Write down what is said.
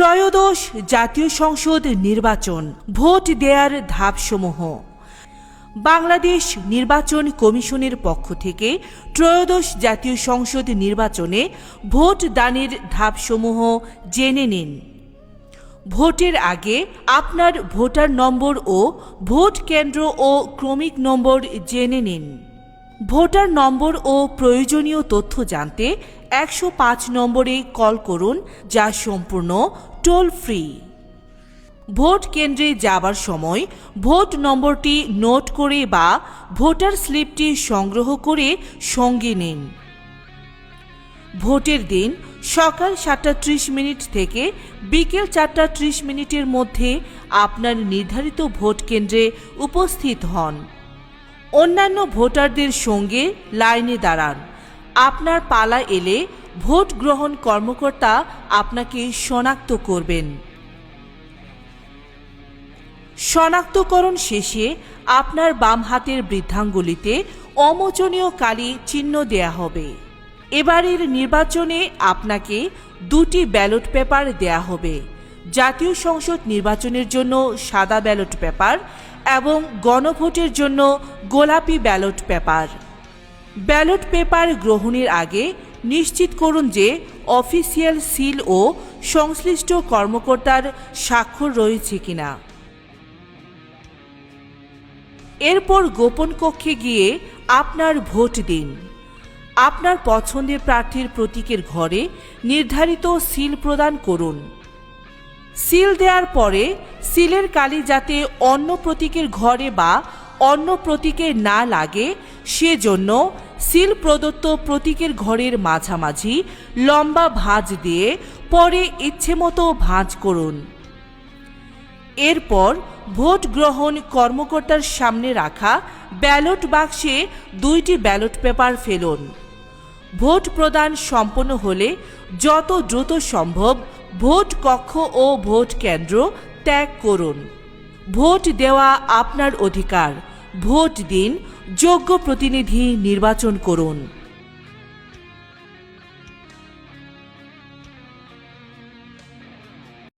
ত্রয়োদশ জাতীয় সংসদ নির্বাচন, ভোট দেয়ার ধাপসমূহ। বাংলাদেশ নির্বাচন কমিশনের পক্ষ থেকে ত্রয়োদশ জাতীয় সংসদ নির্বাচনে ভোট দানের ধাপসমূহ জেনে নিন। ভোটের আগে আপনার ভোটার নম্বর ও ভোট কেন্দ্র ও ক্রমিক নম্বর জেনে নিন। ভোটার নম্বর ও প্রয়োজনীয় তথ্য জানতে 105 নম্বরে কল করুন, যা সম্পূর্ণ টোল ফ্রি। ভোট কেন্দ্রে যাবার সময় ভোট নম্বরটি নোট করে বা ভোটার স্লিপটি সংগ্রহ করে সঙ্গে নিন। ভোটের দিন সকাল 7:30 থেকে বিকেল 4:30 মধ্যে আপনার নির্ধারিত ভোট কেন্দ্রে উপস্থিত হন। অন্যান্য ভোটারদের সঙ্গে লাইনে দাঁড়ান। আপনার পালা এলে ভোট গ্রহণ কর্মকর্তা আপনাকে শনাক্ত করবেন। শনাক্তকরণ শেষে আপনার বাম হাতের বৃদ্ধাঙ্গুলিতে অমোচনীয় কালি চিহ্ন দেয়া হবে। এবারের নির্বাচনে আপনাকে 2টি ব্যালট পেপার দেয়া হবে। জাতীয় সংসদ নির্বাচনের জন্য সাদা ব্যালট পেপার এবং গণভোটের জন্য গোলাপি ব্যালট পেপার। ব্যালট পেপার গ্রহণের আগে নিশ্চিত করুন যে অফিসিয়াল সিল ও সংশ্লিষ্ট কর্মকর্তার স্বাক্ষর রয়েছে কিনা। এরপর গোপন কক্ষে গিয়ে আপনার ভোট দিন। আপনার পছন্দের প্রার্থীর প্রতীকের ঘরে নির্ধারিত সিল প্রদান করুন। সিল দেওয়ার পরে সিলের কালি যাতে অন্য প্রতীকের ঘরে বা অন্য প্রতীকে না লাগে সেজন্য সিল প্রদত্ত প্রতীকের ঘরের মাঝামাঝি লম্বা ভাঁজ দিয়ে পরে ইচ্ছেমতো ভাঁজ করুন। এরপর ভোট গ্রহণ কর্মকর্তার সামনে রাখা ব্যালট বাক্সে 2টি ব্যালট পেপার ফেলুন। ভোট প্রদান সম্পন্ন হলে যত দ্রুত সম্ভব ভোট কক্ষ ও ভোট কেন্দ্র ত্যাগ করুন। ভোট দেওয়া আপনার অধিকার। ভোট দিন, যোগ্য প্রতিনিধি নির্বাচন করুন।